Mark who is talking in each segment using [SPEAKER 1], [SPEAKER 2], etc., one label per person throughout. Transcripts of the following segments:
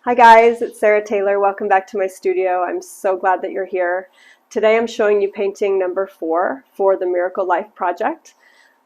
[SPEAKER 1] Hi guys, it's Sarah Taylor. Welcome back to my studio. I'm so glad that you're here. Today I'm showing you painting number 4 for the Miracle Life project.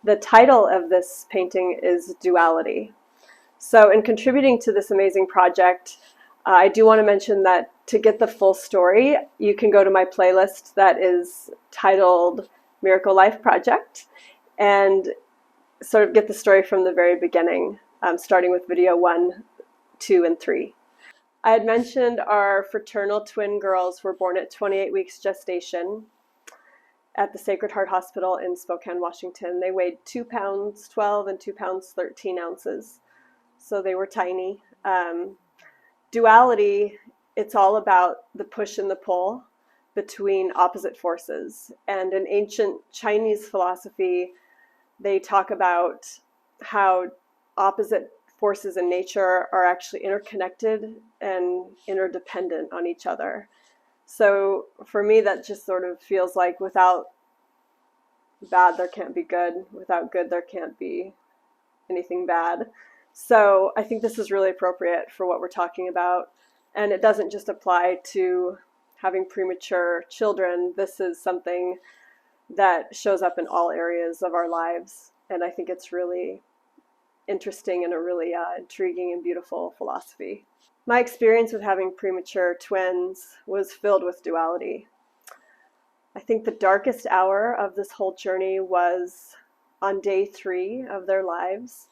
[SPEAKER 1] The title of this painting is Duality. So in contributing to this amazing project, I do want to mention that to get the full story, you can go to my playlist that is titled Miracle Life Project and sort of get the story from the very beginning, starting with video 1, 2, and 3. I had mentioned our fraternal twin girls were born at 28 weeks gestation at the Sacred Heart Hospital in Spokane, Washington. They weighed 2 pounds 12 and 2 pounds 13 ounces, so they were tiny. Duality, it's all about the push and the pull between opposite forces. And in ancient Chinese philosophy, they talk about how opposite forces in nature are actually interconnected and interdependent on each other. So for me, that just sort of feels like without bad, there can't be good. Without good, there can't be anything bad. So I think this is really appropriate for what we're talking about. And it doesn't just apply to having premature children. This is something that shows up in all areas of our lives. And I think it's really interesting and a really intriguing and beautiful philosophy. My experience with having premature twins was filled with duality. I think the darkest hour of this whole journey was on day 3 of their lives.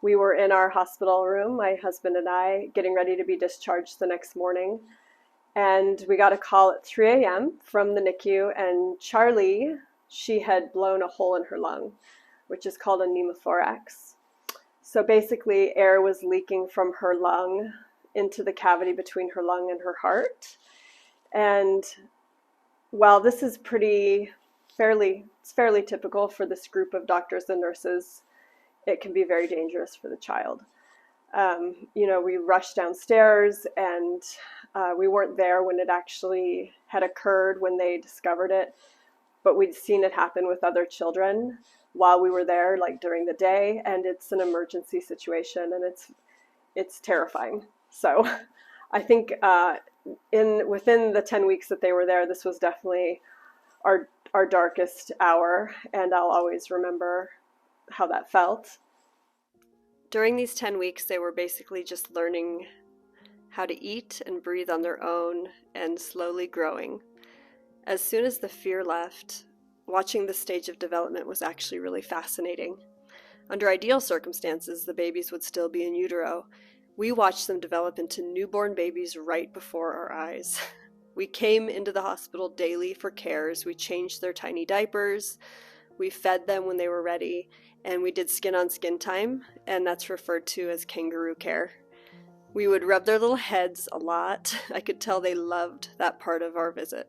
[SPEAKER 1] We were in our hospital room, my husband and I, getting ready to be discharged the next morning. And we got a call at 3 a.m. from the NICU, and Charlie, she had blown a hole in her lung, which is called a pneumothorax. So basically, air was leaking from her lung into the cavity between her lung and her heart. And while this is fairly typical for this group of doctors and nurses, it can be very dangerous for the child. We rushed downstairs, and we weren't there when it actually had occurred, when they discovered it, but we'd seen it happen with other children while we were there, like during the day, and it's an emergency situation, and it's terrifying. So I think within the 10 weeks that they were there, this was definitely our darkest hour, and I'll always remember how that felt. During these 10 weeks, they were basically just learning how to eat and breathe on their own and slowly growing. As soon as the fear left, watching this stage of development was actually really fascinating. Under ideal circumstances, the babies would still be in utero. We watched them develop into newborn babies right before our eyes. We came into the hospital daily for cares. We changed their tiny diapers. We fed them when they were ready, and we did skin-on-skin time, and that's referred to as kangaroo care. We would rub their little heads a lot. I could tell they loved that part of our visit.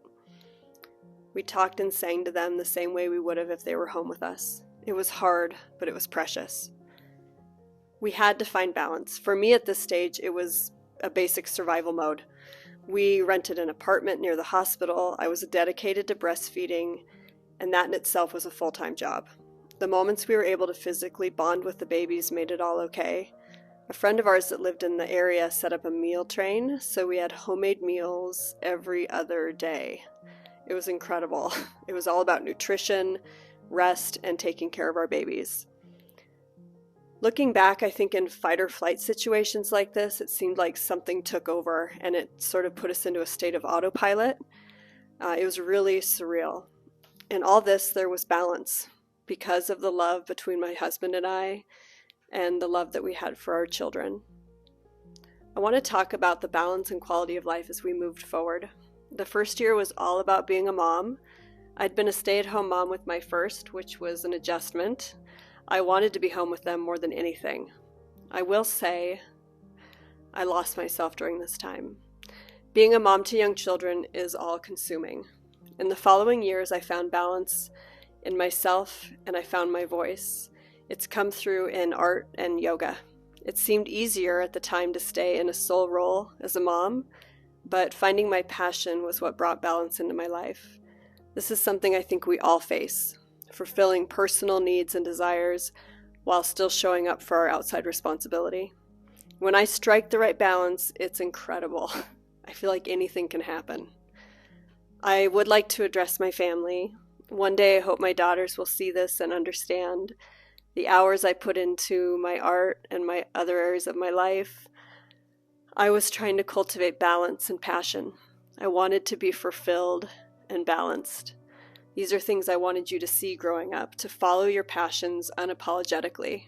[SPEAKER 1] We talked and sang to them the same way we would have if they were home with us. It was hard, but it was precious. We had to find balance. For me at this stage, it was a basic survival mode. We rented an apartment near the hospital. I was dedicated to breastfeeding, and that in itself was a full-time job. The moments we were able to physically bond with the babies made it all okay. A friend of ours that lived in the area set up a meal train, so we had homemade meals every other day. It was incredible. It was all about nutrition, rest, and taking care of our babies. Looking back, I think in fight or flight situations like this, it seemed like something took over and it sort of put us into a state of autopilot. It was really surreal. In all this, there was balance because of the love between my husband and I and the love that we had for our children. I want to talk about the balance and quality of life as we moved forward. The first year was all about being a mom. I'd been a stay-at-home mom with my first, which was an adjustment. I wanted to be home with them more than anything. I will say I lost myself during this time. Being a mom to young children is all-consuming. In the following years, I found balance in myself and I found my voice. It's come through in art and yoga. It seemed easier at the time to stay in a soul role as a mom, but finding my passion was what brought balance into my life. This is something I think we all face, fulfilling personal needs and desires while still showing up for our outside responsibility. When I strike the right balance, it's incredible. I feel like anything can happen. I would like to address my family. One day I hope my daughters will see this and understand the hours I put into my art and my other areas of my life. I was trying to cultivate balance and passion. I wanted to be fulfilled and balanced. These are things I wanted you to see growing up, to follow your passions unapologetically.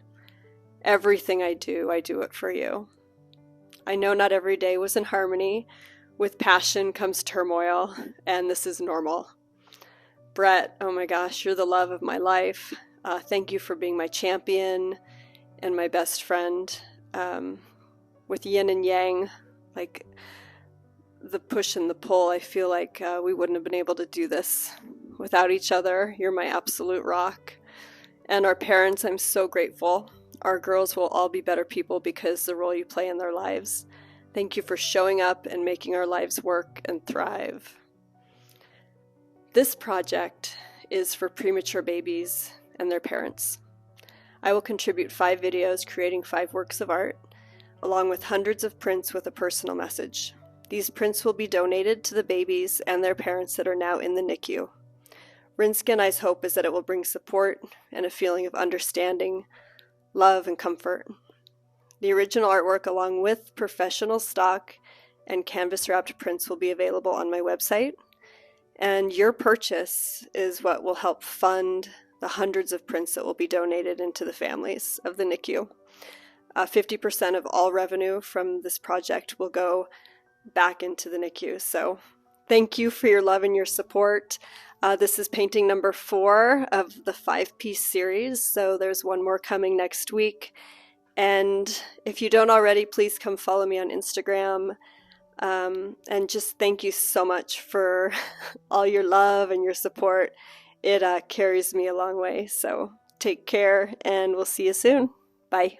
[SPEAKER 1] Everything I do it for you. I know not every day was in harmony. With passion comes turmoil, and this is normal. Brett, oh my gosh, you're the love of my life. Thank you for being my champion and my best friend. With Yin and Yang, like the push and the pull, I feel like we wouldn't have been able to do this without each other. You're my absolute rock. And our parents, I'm so grateful. Our girls will all be better people because the role you play in their lives. Thank you for showing up and making our lives work and thrive. This project is for premature babies and their parents. I will contribute 5 videos creating 5 works of art, along with hundreds of prints with a personal message. These prints will be donated to the babies and their parents that are now in the NICU. Rinska and I's hope is that it will bring support and a feeling of understanding, love, and comfort. The original artwork, along with professional stock and canvas-wrapped prints, will be available on my website. And your purchase is what will help fund the hundreds of prints that will be donated into the families of the NICU. 50% of all revenue from this project will go back into the NICU. So thank you for your love and your support. This is painting number 4 of the 5-piece series. So there's one more coming next week. And if you don't already, please come follow me on Instagram. And just thank you so much for all your love and your support. It carries me a long way. So take care, and we'll see you soon. Bye.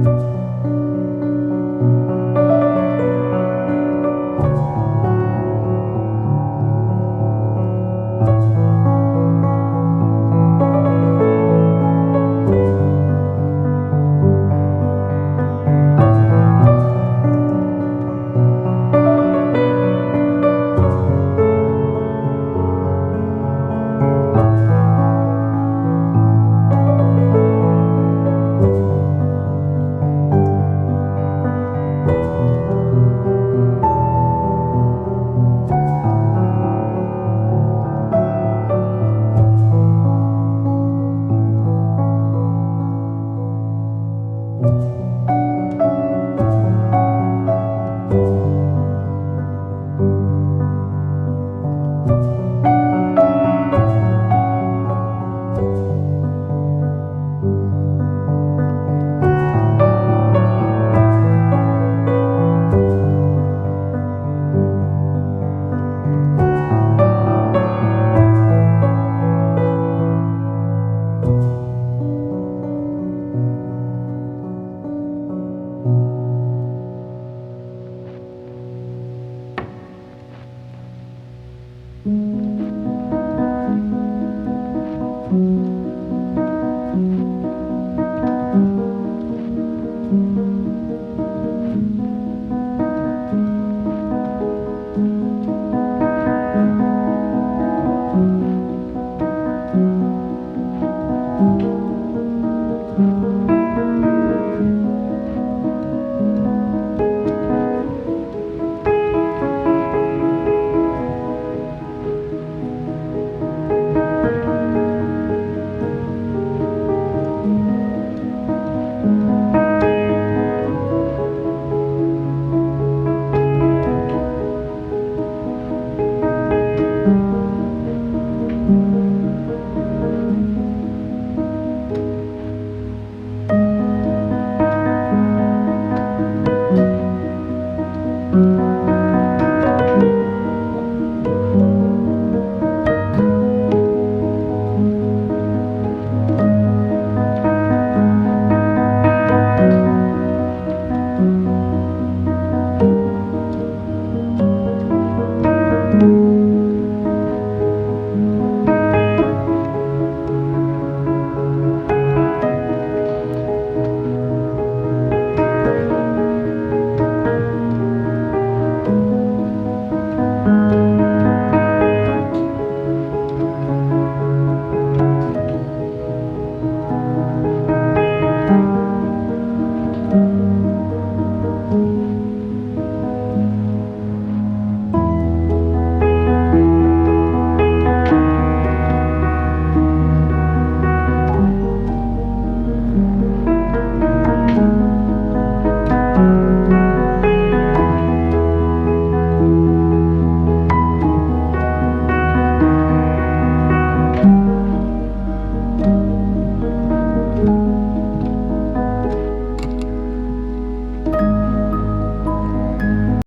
[SPEAKER 2] you.